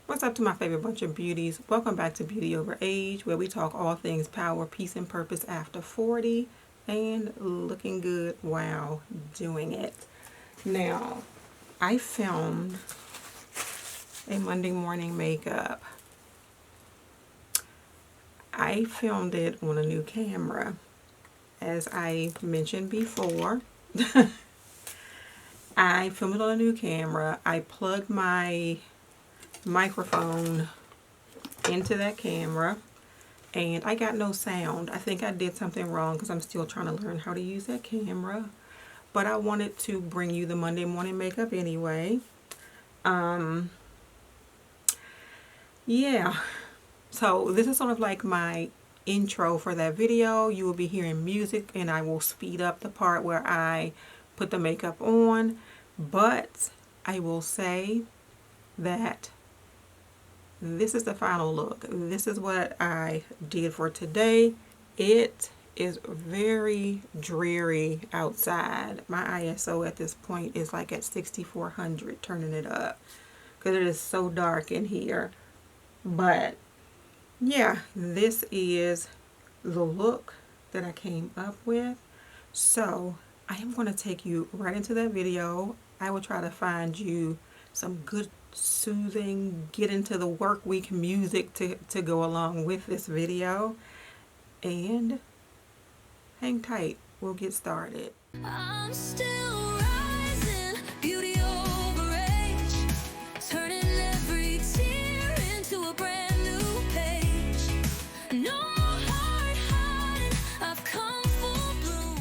What's up to my favorite bunch of beauties? Welcome back to Beauty Over Age, where we talk all things power, peace, and purpose after 40 and looking good while doing it. Now, I filmed a Monday morning makeup. I filmed it on a new camera. As I mentioned before, I filmed it on a new camera. I plugged my microphone into that camera and I got no sound. I think I did something wrong because I'm still trying to learn how to use that camera, but I wanted to bring you the Monday morning makeup anyway. Yeah, so this is sort of like my intro for that video. You will be hearing music and I will speed up the part where I put the makeup on, but I will say that this is the final look. This is what I did for today. It is very dreary outside. My ISO at this point is like at 6400, turning it up because it is so dark in here. But yeah, this is the look that I came up with. So I am going to take you right into that video. I will try to find you some good soothing get into the work week music to go along with this video, and hang tight, we'll get started. I'm still rising, beauty over age, turning every tear into a brand new page. No more heart hiding, I've come full bloom.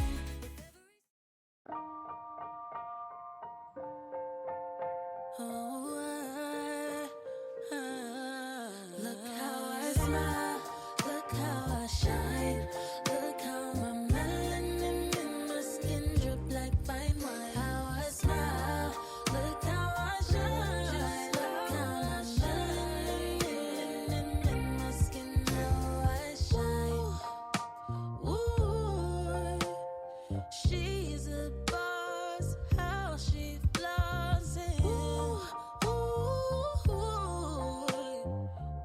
Look how I smile, look how I shine, look how my melanin in my skin drip like fine wine. How I smile, look how I shine, look how my melanin in my skin, how I shine. Ooh, she's a boss, how she flaunts it. Ooh,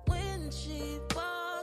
when she walks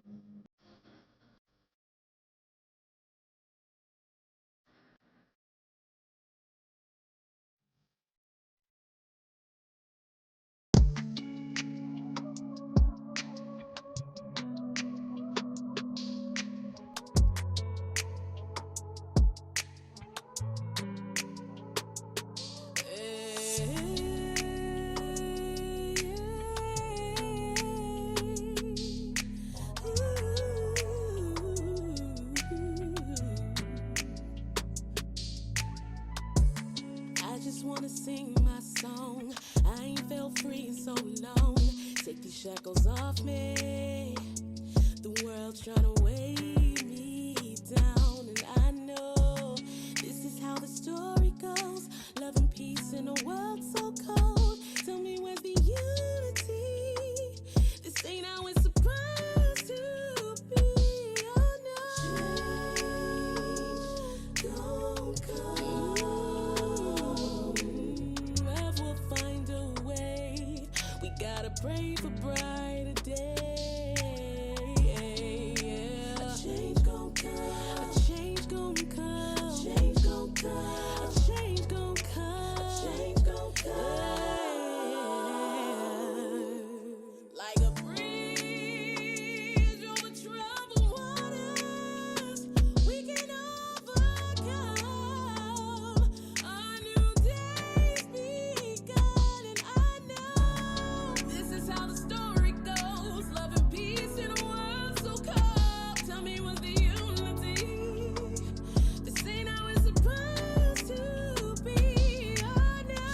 I just wanna sing my song. I ain't felt free in so long. Take these shackles off me. The world's trying to weigh me down, and I know this is how the story goes. Love and peace in a world so cold. Tell me where's the unity? This ain't how it's supposed to be. Oh no, change don't come. Love will find a way. We gotta pray for brighter days. Change gon' come. A change gon' come. A change gon' come. A change gon' come. A change gon' come. Like a bridge over troubled waters, we can overcome. A new day's begun, and I know this is how the story goes. Love and peace in a world so cold. Tell me what's the unity? This ain't how it's supposed to be. Oh no,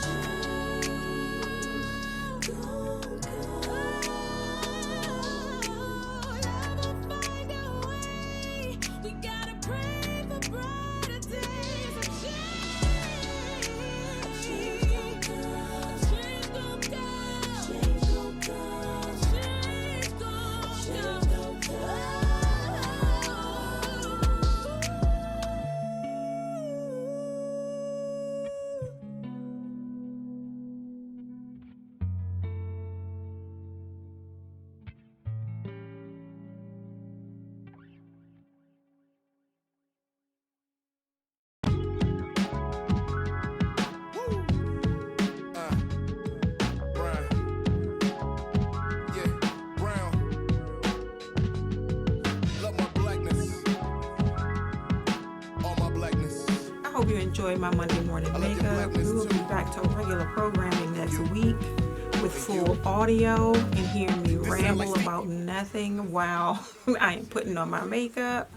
don't go. Love will find a way. We gotta pray for brighter days. A change gon' come. A change gon' come. Change gon' come. Change gon' come. Brown. Yeah, brown. Love my blackness. All my blackness. I hope you enjoyed my Monday morning love your makeup. blackness, We will be too. back to regular programming next week with full audio and hearing me ramble about nothing while I am putting on my makeup.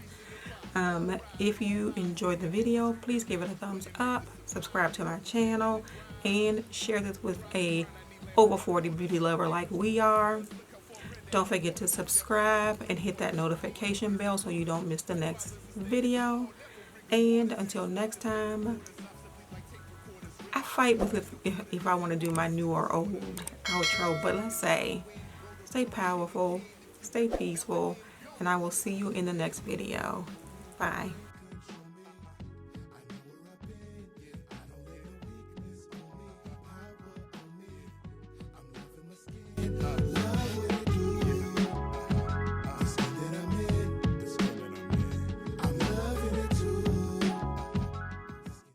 If you enjoyed the video, please give it a thumbs up, subscribe to my channel, and share this with a over 40 beauty lover like we are. Don't forget to subscribe and hit that notification bell so you don't miss the next video. And until next time, I fight with if I want to do my new or old outro, but let's say stay powerful, stay peaceful, and I will see you in the next video. Bye.